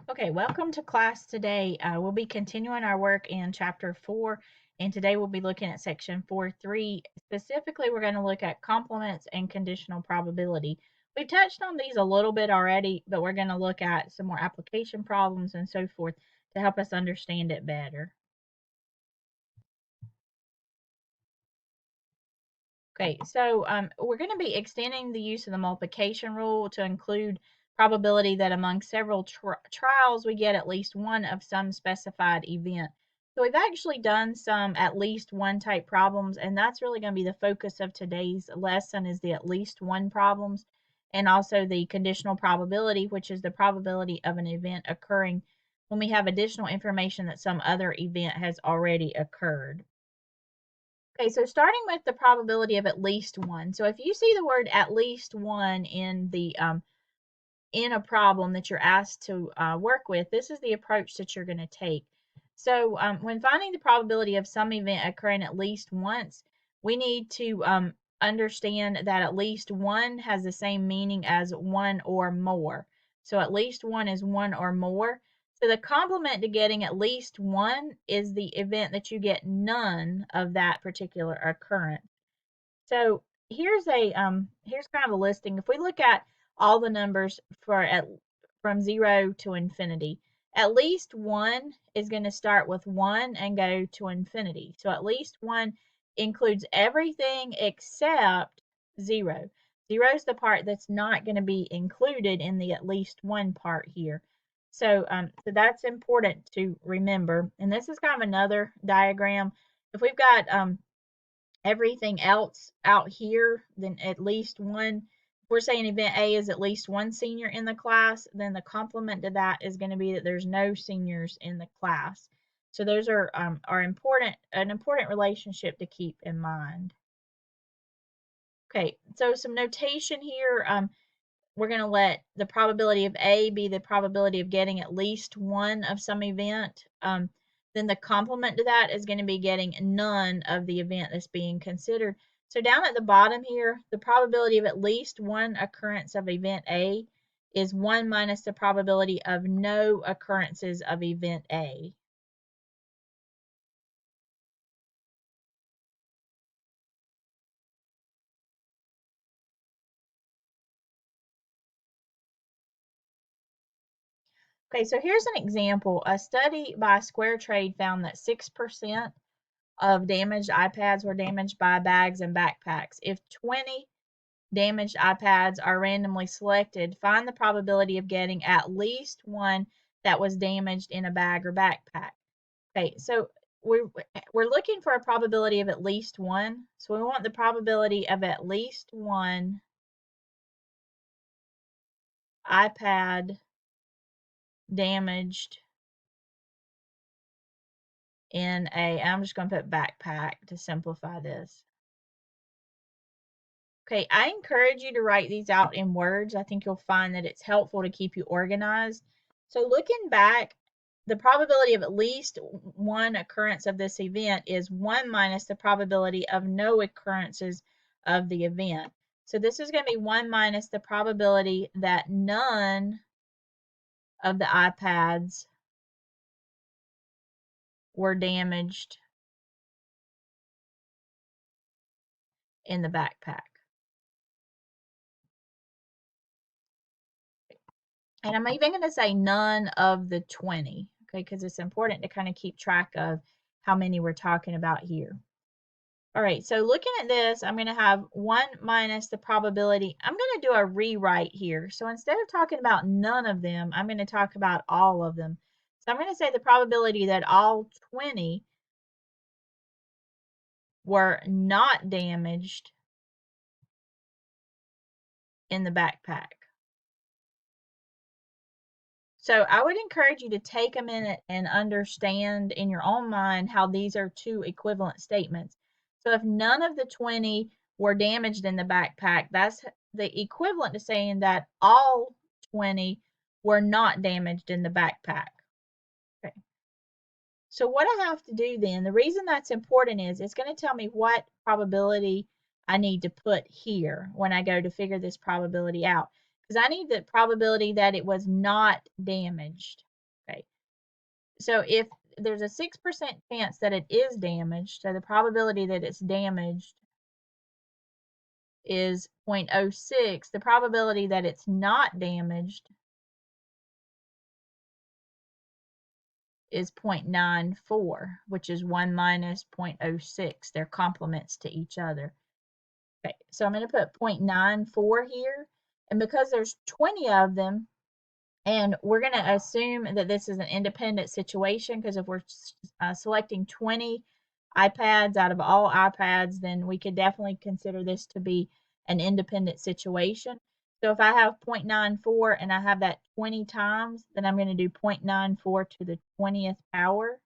Okay, welcome to class today. We'll be continuing our work in chapter 4, and today we'll be looking at section 4.3. Specifically, we're going to look at complements and conditional probability. We've touched on these a little bit already, but we're going to look at some more application problems and so forth to help us understand it better. Okay, so we're going to be extending the use of the multiplication rule to include probability that among several trials we get at least one of some specified event. So we've actually done some at least one type problems, and that's really going to be the focus of today's lesson is the at least one problems, and also the conditional probability, which is the probability of an event occurring when we have additional information that some other event has already occurred. Okay, so starting with the probability of at least one. So if you see the word at least one in the in a problem that you're asked to work with, this is the approach that you're going to take. So when finding the probability of some event occurring at least once, we need to understand that at least one has the same meaning as one or more. So at least one is one or more. So the complement to getting at least one is the event that you get none of that particular occurrence. So here's kind of a listing. If we look at all the numbers from 0 to infinity, at least one is going to start with 1 and go to infinity. So at least one includes everything except 0. 0 is the part that's not going to be included in the at least one part here. So that's important to remember. And this is kind of another diagram. If we've got everything else out here, then at least one, if we're saying event A is at least one senior in the class, then the complement to that is going to be that there's no seniors in the class. So those are important, an important relationship to keep in mind. Okay, so some notation here. We're going to let the probability of A be the probability of getting at least one of some event. Then the complement to that is going to be getting none of the event that's being considered. So down at the bottom here, the probability of at least one occurrence of event A is 1 minus the probability of no occurrences of event A. Okay, so here's an example. A study by SquareTrade found that 6% of damaged iPads were damaged by bags and backpacks. If 20 damaged iPads are randomly selected, find the probability of getting at least one that was damaged in a bag or backpack. Okay, so we're looking for a probability of at least one. So we want the probability of at least one iPad damaged in I'm just going to put backpack to simplify this. Okay, I encourage you to write these out in words. I think you'll find that it's helpful to keep you organized. So looking back, the probability of at least one occurrence of this event is 1 minus the probability of no occurrences of the event. So this is going to be 1 minus the probability that none of the iPads were damaged in the backpack. And I'm even going to say none of the 20, okay, because it's important to kind of keep track of how many we're talking about here. All right, so looking at this, I'm going to have 1 minus the probability. I'm going to do a rewrite here. So instead of talking about none of them, I'm going to talk about all of them. So I'm going to say the probability that all 20 were not damaged in the backpack. So I would encourage you to take a minute and understand in your own mind how these are two equivalent statements. So if none of the 20 were damaged in the backpack, that's the equivalent to saying that all 20 were not damaged in the backpack. Okay. So what I have to do then, the reason that's important is it's going to tell me what probability I need to put here when I go to figure this probability out. Because I need the probability that it was not damaged. So if there's a 6% chance that it is damaged, so the probability that it's damaged is 0.06. The probability that it's not damaged is 0.94, which is 1 minus 0.06. They're complements to each other. Okay, so I'm going to put 0.94 here. And because there's 20 of them, and we're going to assume that this is an independent situation, because if we're selecting 20 iPads out of all iPads, then we could definitely consider this to be an independent situation. So if I have 0.94 and I have that 20 times, then I'm going to do 0.94 to the 20th power.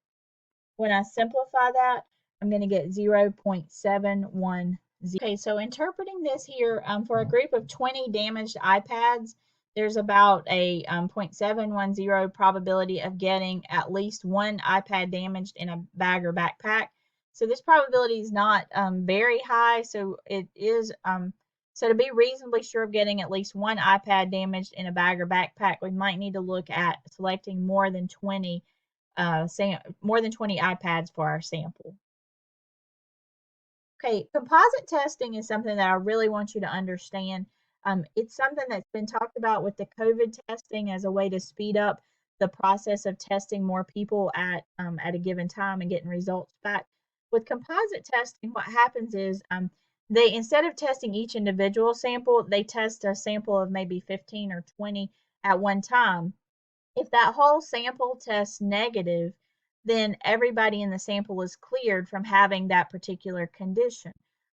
When I simplify that, I'm going to get 0.710. Okay, so interpreting this here, for a group of 20 damaged iPads, there's about a 0.710 probability of getting at least one iPad damaged in a bag or backpack. So this probability is not very high. So it is so to be reasonably sure of getting at least one iPad damaged in a bag or backpack, we might need to look at selecting more than 20 iPads for our sample. Okay, composite testing is something that I really want you to understand. It's something that's been talked about with the COVID testing as a way to speed up the process of testing more people at a given time and getting results back. With composite testing, what happens is they, instead of testing each individual sample, they test a sample of maybe 15 or 20 at one time. If that whole sample tests negative, then everybody in the sample is cleared from having that particular condition.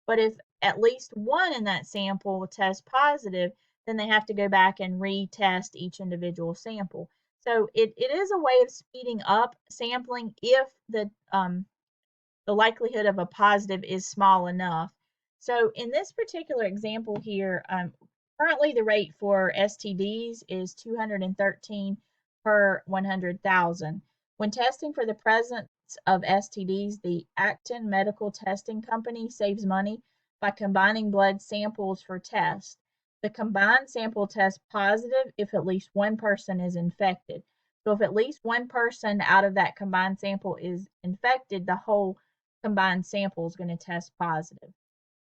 But if at least one in that sample tests positive, then they have to go back and retest each individual sample. So it is a way of speeding up sampling if the likelihood of a positive is small enough. So in this particular example here, currently the rate for STDs is 213 per 100,000. When testing for the presence of STDs, the Acton Medical Testing Company saves money by combining blood samples for tests. The combined sample tests positive if at least one person is infected. So if at least one person out of that combined sample is infected, the whole combined sample is going to test positive.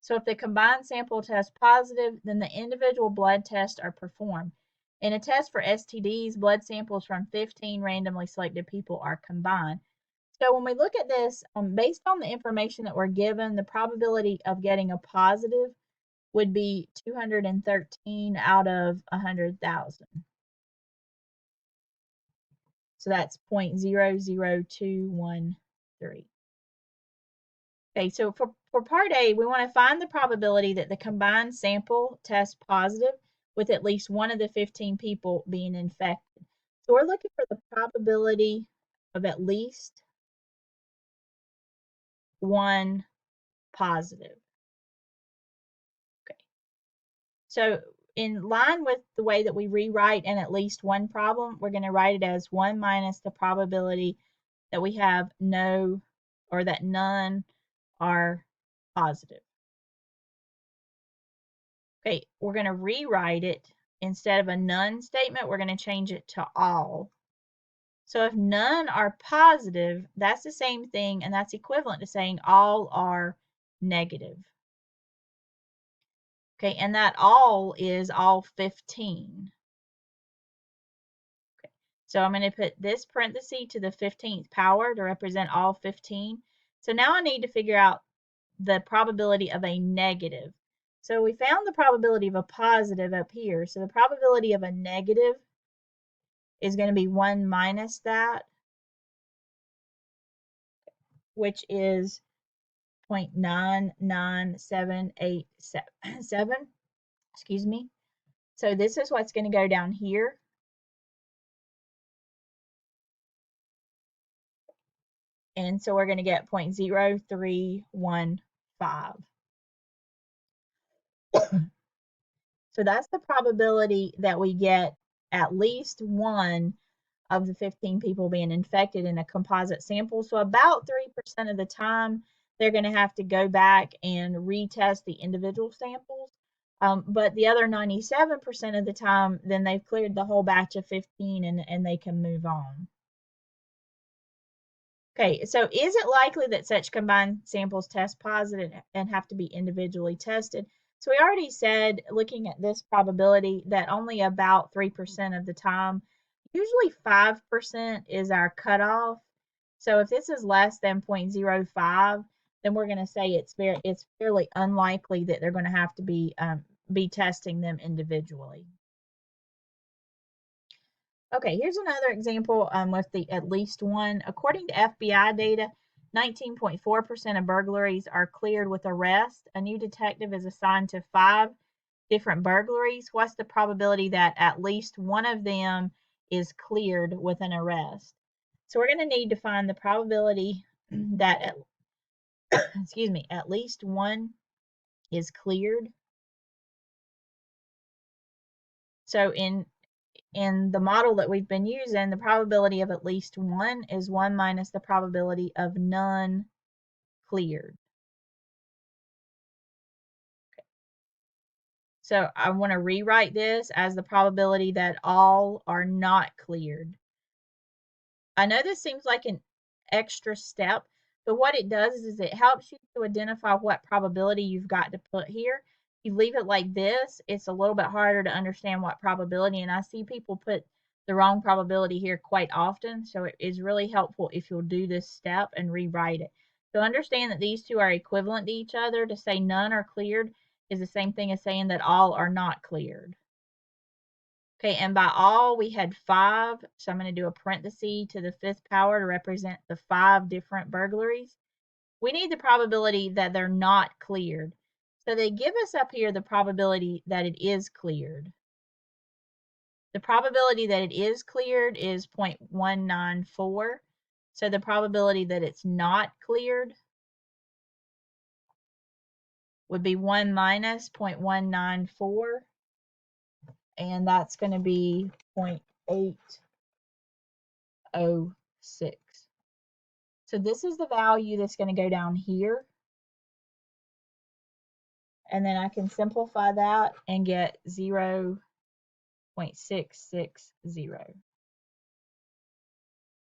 So if the combined sample tests positive, then the individual blood tests are performed. In a test for STDs, blood samples from 15 randomly selected people are combined. So when we look at this, based on the information that we're given, the probability of getting a positive would be 213 out of 100,000. So that's 0.00213. Okay, so for part A, we want to find the probability that the combined sample tests positive with at least one of the 15 people being infected. So we're looking for the probability of at least one positive. Okay. So in line with the way that we rewrite an at least one problem, we're going to write it as 1 minus the probability that we have no, or that none are positive. Okay, we're going to rewrite it. Instead of a none statement, we're going to change it to all. So if none are positive, that's the same thing, and that's equivalent to saying all are negative. Okay, and that all is all 15. Okay, so I'm going to put this parenthesis to the 15th power to represent all 15. So now I need to figure out the probability of a negative. So we found the probability of a positive up here. So the probability of a negative is going to be 1 minus that, which is 0.99787. Excuse me. So this is what's going to go down here. And so we're going to get 0.0315. So that's the probability that we get at least one of the 15 people being infected in a composite sample. So about 3% of the time, they're going to have to go back and retest the individual samples. But the other 97% of the time, then they've cleared the whole batch of 15 and they can move on. Okay, so is it likely that such combined samples test positive and have to be individually tested? So we already said, looking at this probability, that only about 3% of the time, usually 5% is our cutoff. So if this is less than 0.05, then we're going to say it's fairly unlikely that they're going to have to be testing them individually. Okay, here's another example with the at least one. According to FBI data, 19.4% of burglaries are cleared with arrest. A new detective is assigned to 5 different burglaries. What's the probability that at least one of them is cleared with an arrest? So we're going to need to find the probability that excuse me, at least one is cleared. So in the model that we've been using, the probability of at least one is 1 minus the probability of none cleared. So I want to rewrite this as the probability that all are not cleared. I know this seems like an extra step, but what it does is it helps you to identify what probability you've got to put here. If you leave it like this, it's a little bit harder to understand what probability, and I see people put the wrong probability here quite often, so it is really helpful if you'll do this step and rewrite it. So understand that these two are equivalent to each other. To say none are cleared is the same thing as saying that all are not cleared. Okay, and by all, we had 5, so I'm going to do a parenthesis to the 5th power to represent the 5 different burglaries. We need the probability that they're not cleared. So they give us up here the probability that it is cleared. The probability that it is cleared is 0.194. So the probability that it's not cleared would be 1 minus 0.194. And that's going to be 0.806. So this is the value that's going to go down here. And then I can simplify that and get 0.660.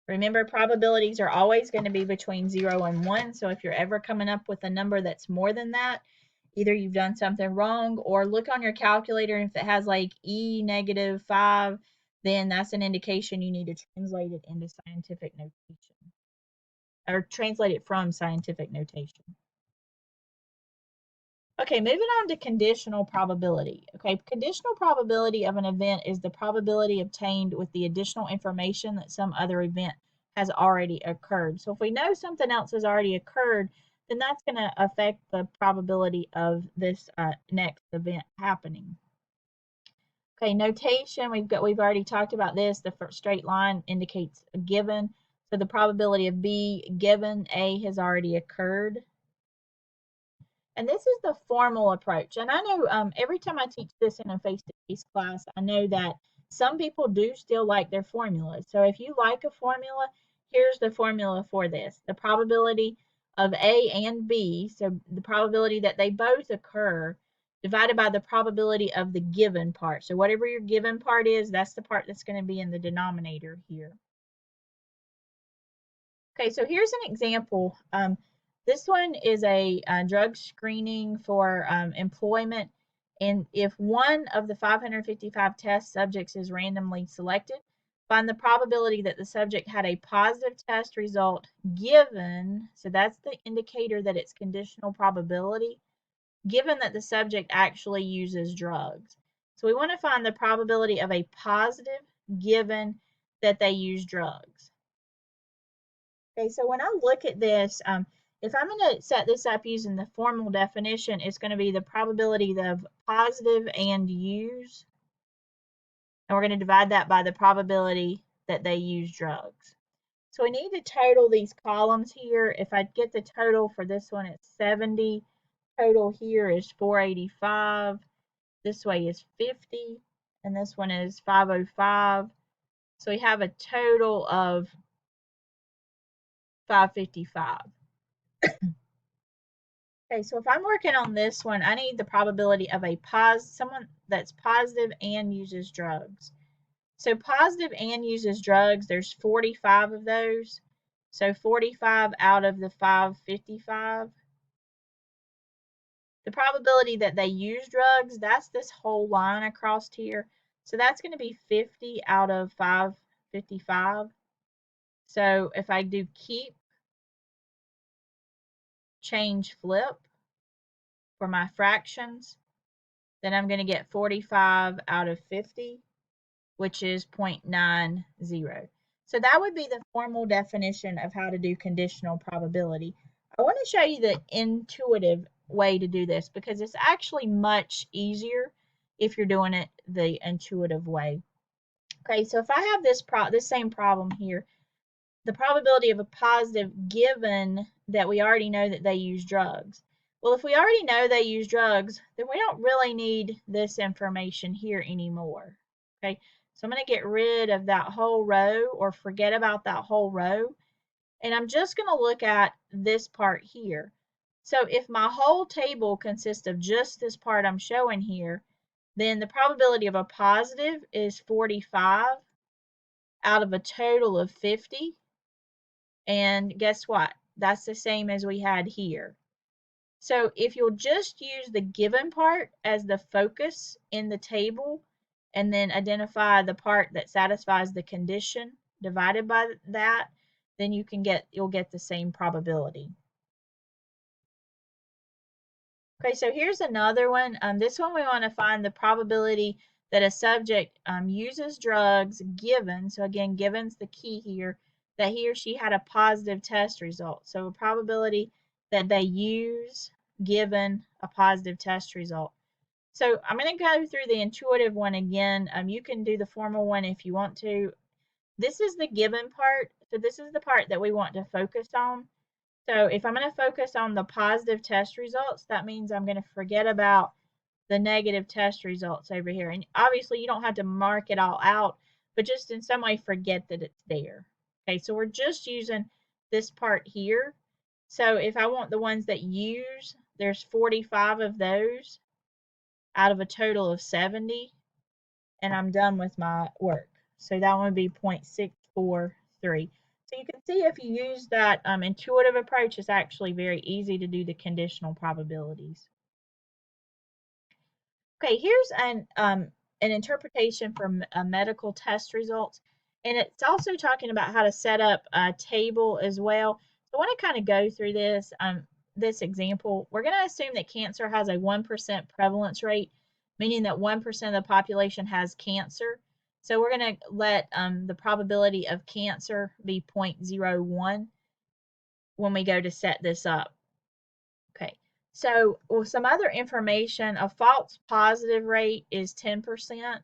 Remember, probabilities are always going to be between 0 and 1. So if you're ever coming up with a number that's more than that, either you've done something wrong, or look on your calculator. If it has like E negative 5, then that's an indication you need to translate it into scientific notation, or translate it from scientific notation. Okay, moving on to conditional probability. Okay, conditional probability of an event is the probability obtained with the additional information that some other event has already occurred. So if we know something else has already occurred, then that's going to affect the probability of this next event happening. Okay, notation, we've already talked about this. The first straight line indicates a given. So the probability of B given A has already occurred. And this is the formal approach. And I know every time I teach this in a face-to-face class, I know that some people do still like their formulas. So if you like a formula, here's the formula for this. The probability of A and B, so the probability that they both occur, divided by the probability of the given part. So whatever your given part is, that's the part that's going to be in the denominator here. Okay, so here's an example. This one is a drug screening for employment. And if one of the 555 test subjects is randomly selected, find the probability that the subject had a positive test result given, so that's the indicator that it's conditional probability, given that the subject actually uses drugs. So we want to find the probability of a positive given that they use drugs. Okay, so when I look at this, if I'm going to set this up using the formal definition, it's going to be the probability of positive and use. And we're going to divide that by the probability that they use drugs. So we need to total these columns here. If I get the total for this one, it's 70. Total here is 485. This way is 50. And this one is 505. So we have a total of 555. Okay, so if I'm working on this one, I need the probability of someone that's positive and uses drugs. So positive and uses drugs, there's 45 of those. So 45 out of the 555. The probability that they use drugs, that's this whole line across here. So that's going to be 50 out of 555. So if I do keep, change, flip for my fractions, then I'm going to get 45 out of 50, which is 0.90. So that would be the formal definition of how to do conditional probability. I want to show you the intuitive way to do this because it's actually much easier if you're doing it the intuitive way. Okay, so if I have this same problem here, the probability of a positive given that we already know that they use drugs. Well, if we already know they use drugs, then we don't really need this information here anymore. Okay, so I'm going to get rid of that whole row or forget about that whole row. And I'm just going to look at this part here. So if my whole table consists of just this part I'm showing here, then the probability of a positive is 45 out of a total of 50. And guess what? That's the same as we had here. So if you'll just use the given part as the focus in the table and then identify the part that satisfies the condition divided by that, then you'll get the same probability. Okay, so here's another one. This one we want to find the probability that a subject uses drugs given, so again, given's the key here, that he or she had a positive test result. So a probability that they use given a positive test result. So I'm going to go through the intuitive one again. You can do the formal one if you want to. This is the given part. So this is the part that we want to focus on. So if I'm going to focus on the positive test results, that means I'm going to forget about the negative test results over here. And obviously you don't have to mark it all out, but just in some way forget that it's there. Okay, so we're just using this part here. So if I want the ones that use, there's 45 of those out of a total of 70, and I'm done with my work. So that one would be 0.643. So you can see if you use that intuitive approach, it's actually very easy to do the conditional probabilities. Okay, here's an interpretation for medical test results, and it's also talking about how to set up a table as well. So I want to kind of go through this example. We're going to assume that cancer has a 1% prevalence rate, meaning that 1% of the population has cancer. So we're going to let the probability of cancer be 0.01 when we go to set this up. Okay, so some other information, a false positive rate is 10%,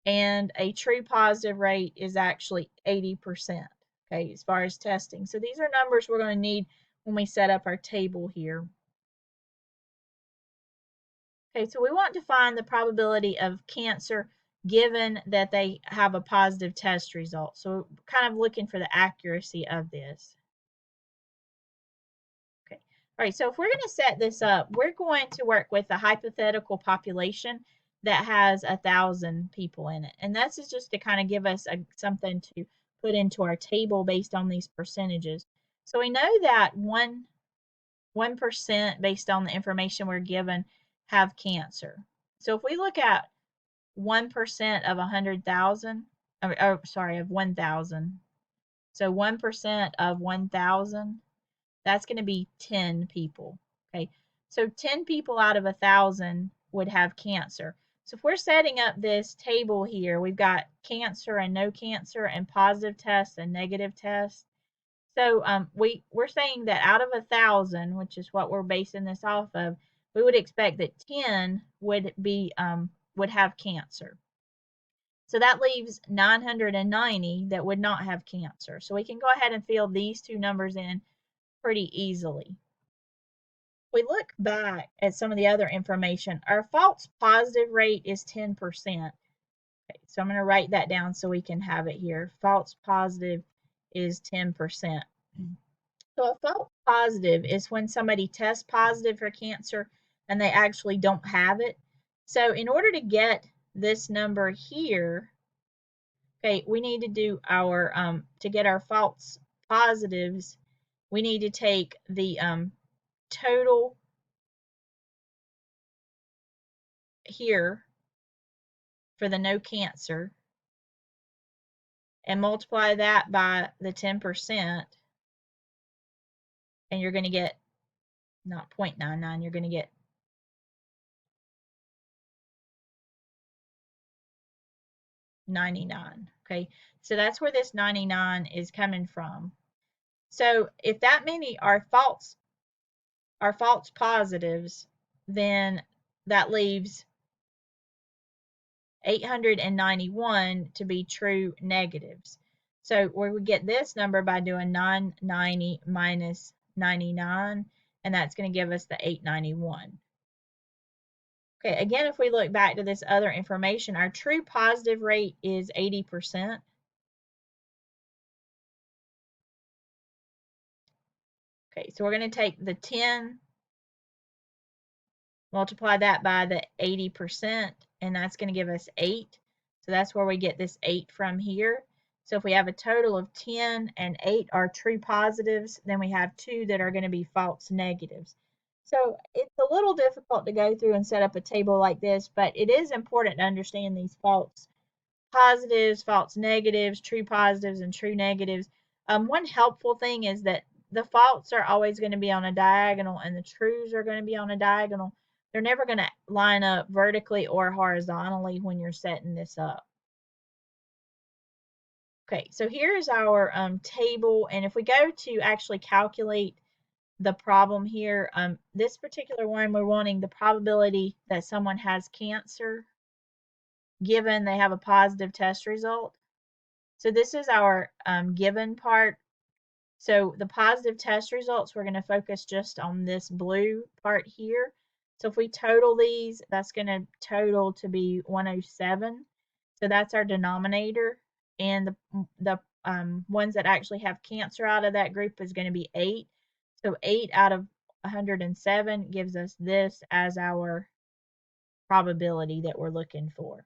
and a true positive rate is actually 80%, okay, as far as testing. So these are numbers we're going to need when we set up our table here. Okay, so we want to find the probability of cancer given that they have a positive test result. So kind of looking for the accuracy of this. Okay. All right, so if we're going to set this up, we're going to work with a hypothetical population that has 1,000 people in it. And that's just to kind of give us something to put into our table based on these percentages. So we know that 1% based on the information we're given have cancer. So if we look at 1% of 100,000, or sorry, of 1,000. So 1% of 1,000, that's going to be 10 people. Okay, so 10 people out of 1,000 would have cancer. So if we're setting up this table here, we've got cancer and no cancer and positive tests and negative tests. So we're saying that out of 1,000, which is what we're basing this off of, we would expect that 10 would have cancer. So that leaves 990 that would not have cancer. So we can go ahead and fill these two numbers in pretty easily. If we look back at some of the other information, our false positive rate is 10%. Okay, so I'm going to write that down so we can have it here. False positive is 10%. So a false positive is when somebody tests positive for cancer and they actually don't have it. So in order to get this number here, okay, we need to do our to get our false positives, we need to take the total here for the no cancer and multiply that by the 10%, and you're going to get not 0.99, you're going to get 99. Okay, so that's where this 99 is coming from. So if that many are false positives, then that leaves 891 to be true negatives. So we would get this number by doing 990 minus 99, and that's going to give us the 891. Okay, again, if we look back to this other information, our true positive rate is 80%. Okay, so we're going to take the 10, multiply that by the 80%, and that's going to give us 8. So that's where we get this 8 from here. So if we have a total of 10 and 8 are true positives, then we have 2 that are going to be false negatives. So it's a little difficult to go through and set up a table like this, but it is important to understand these false positives, false negatives, true positives, and true negatives. One helpful thing is that the false are always going to be on a diagonal and the trues are going to be on a diagonal. They're never going to line up vertically or horizontally when you're setting this up. Okay, so here's our table, and if we go to actually calculate the problem here, this particular one, we're wanting the probability that someone has cancer given they have a positive test result. So this is our given part. So the positive test results, we're going to focus just on this blue part here. So if we total these, that's going to total to be 107. So that's our denominator. And the ones that actually have cancer out of that group is going to be 8. So 8 out of 107 gives us this as our probability that we're looking for.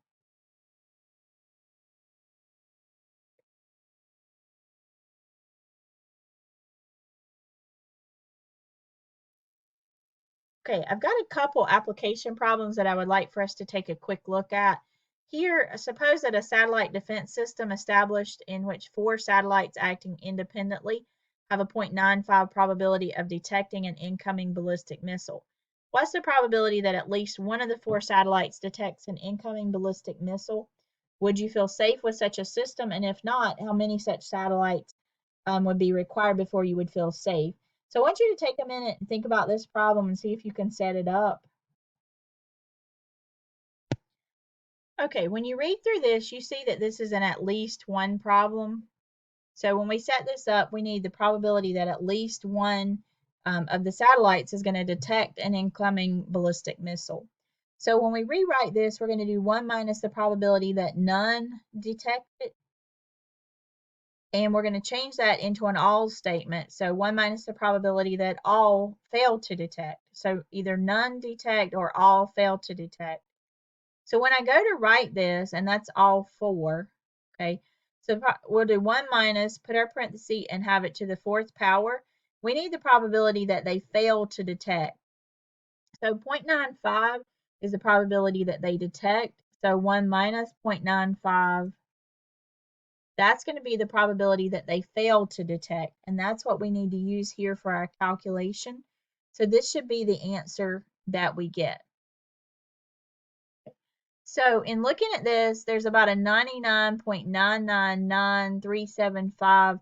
Okay, I've got a couple application problems that I would like for us to take a quick look at. Here, suppose that a satellite defense system established in which 4 satellites acting independently have a 0.95 probability of detecting an incoming ballistic missile. What's the probability that at least one of the 4 satellites detects an incoming ballistic missile? Would you feel safe with such a system? And if not, how many such satellites would be required before you would feel safe? So I want you to take a minute and think about this problem and see if you can set it up. Okay, when you read through this, you see that this is an at least one problem. So when we set this up, we need the probability that at least one of the satellites is going to detect an incoming ballistic missile. So when we rewrite this, we're going to do 1 minus the probability that none detect it. And we're going to change that into an all statement. So 1 minus the probability that all fail to detect. So either none detect or all fail to detect. So when I go to write this, and that's all 4, okay, so we'll do 1 minus, put our parenthesis, and have it to the 4th power. We need the probability that they fail to detect. So 0.95 is the probability that they detect. So 1 minus 0.95, that's going to be the probability that they fail to detect. And that's what we need to use here for our calculation. So this should be the answer that we get. So in looking at this, there's about a 99.999375%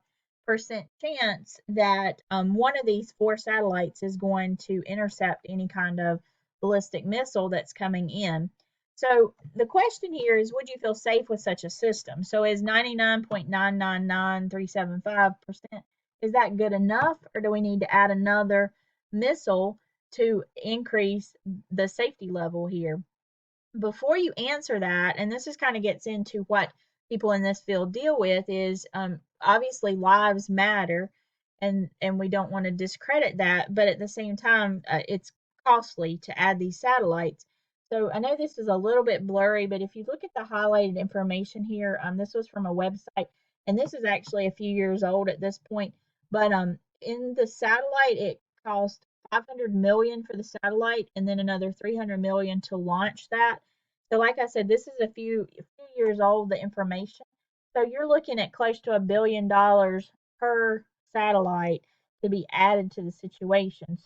chance that one of these 4 satellites is going to intercept any kind of ballistic missile that's coming in. So the question here is, would you feel safe with such a system? So is 99.999375%, is that good enough, or do we need to add another missile to increase the safety level here? Before you answer that, and this is kind of gets into what people in this field deal with, is obviously lives matter, and we don't want to discredit that, but at the same time, it's costly to add these satellites. So I know this is a little bit blurry, but if you look at the highlighted information here, this was from a website, and this is actually a few years old at this point. But in the satellite, it cost 500 million for the satellite, and then another 300 million to launch that. So, like I said, this is a few years old. The information. So you're looking at close to $1 billion per satellite to be added to the situation.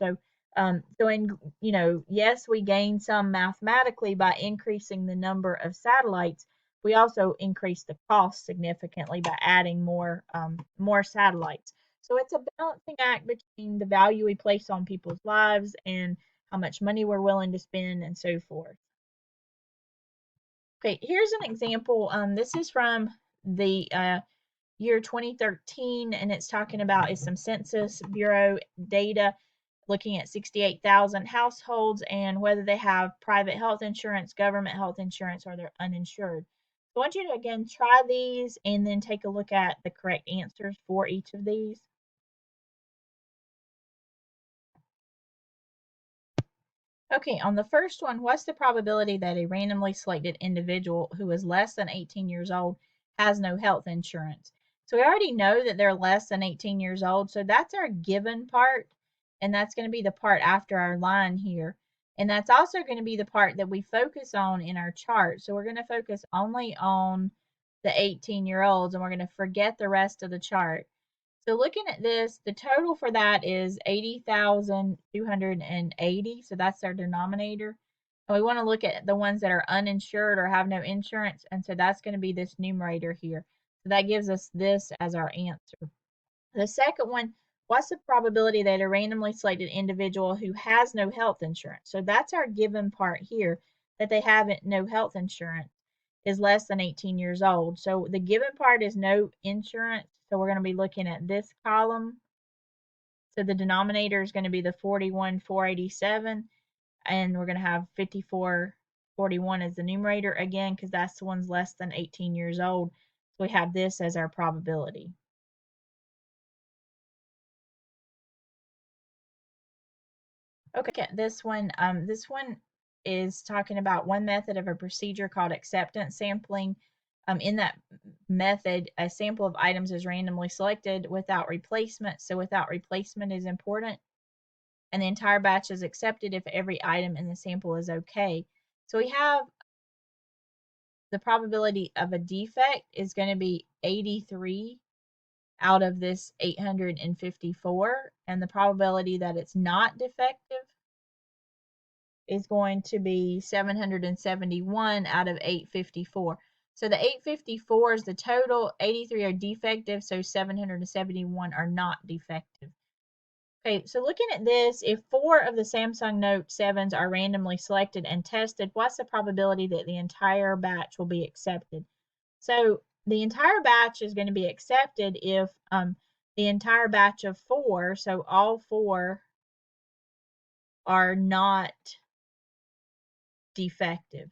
Yes, we gain some mathematically by increasing the number of satellites. We also increase the cost significantly by adding more satellites. So it's a balancing act between the value we place on people's lives and how much money we're willing to spend and so forth. Okay, here's an example. This is from the year 2013, and it's talking about is some Census Bureau data looking at 68,000 households and whether they have private health insurance, government health insurance, or they're uninsured. So I want you to again try these and then take a look at the correct answers for each of these. Okay, on the first one, what's the probability that a randomly selected individual who is less than 18 years old has no health insurance? So we already know that they're less than 18 years old, so that's our given part, and that's going to be the part after our line here. And that's also going to be the part that we focus on in our chart. So we're going to focus only on the 18-year-olds, and we're going to forget the rest of the chart. So looking at this, the total for that is 80,280. So that's our denominator. And we want to look at the ones that are uninsured or have no insurance. And so that's going to be this numerator here. So that gives us this as our answer. The second one, what's the probability that a randomly selected individual who has no health insurance? So that's our given part here, that they have no health insurance, is less than 18 years old. So the given part is no insurance. So we're going to be looking at this column. So the denominator is going to be the 41,487, and we're going to have 5441 as the numerator again, because that's the ones less than 18 years old. So we have this as our probability. Okay, this one is talking about one method of a procedure called acceptance sampling. In that method, a sample of items is randomly selected without replacement. So without replacement is important. And the entire batch is accepted if every item in the sample is okay. So we have the probability of a defect is going to be 83 out of this 854, and the probability that it's not defective is going to be 771 out of 854. So the 854 is the total, 83 are defective, so 771 are not defective. Okay, so looking at this, if 4 of the Samsung Note 7s are randomly selected and tested, what's the probability that the entire batch will be accepted? So the entire batch is going to be accepted if the entire batch of 4, so all 4 are not defective.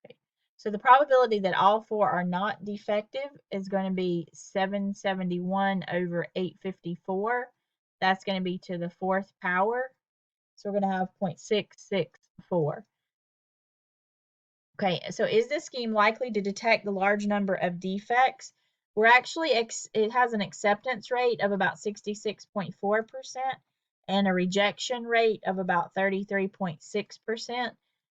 Okay. So the probability that all 4 are not defective is going to be 771 over 854. That's going to be to the 4th power. So we're going to have 0.664. Okay, so is this scheme likely to detect the large number of defects? We're actually, it has an acceptance rate of about 66.4% and a rejection rate of about 33.6%.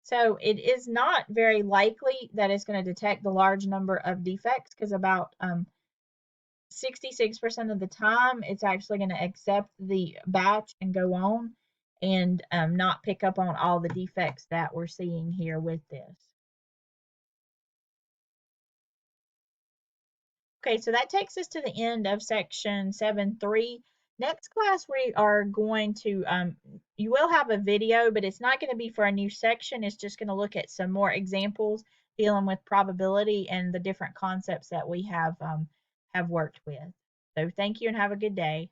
So it is not very likely that it's going to detect the large number of defects, because about 66% of the time it's actually going to accept the batch and go on and not pick up on all the defects that we're seeing here with this. Okay, so that takes us to the end of section 7.3. Next class, we are going to, you will have a video, but it's not going to be for a new section. It's just going to look at some more examples dealing with probability and the different concepts that we have worked with. So thank you and have a good day.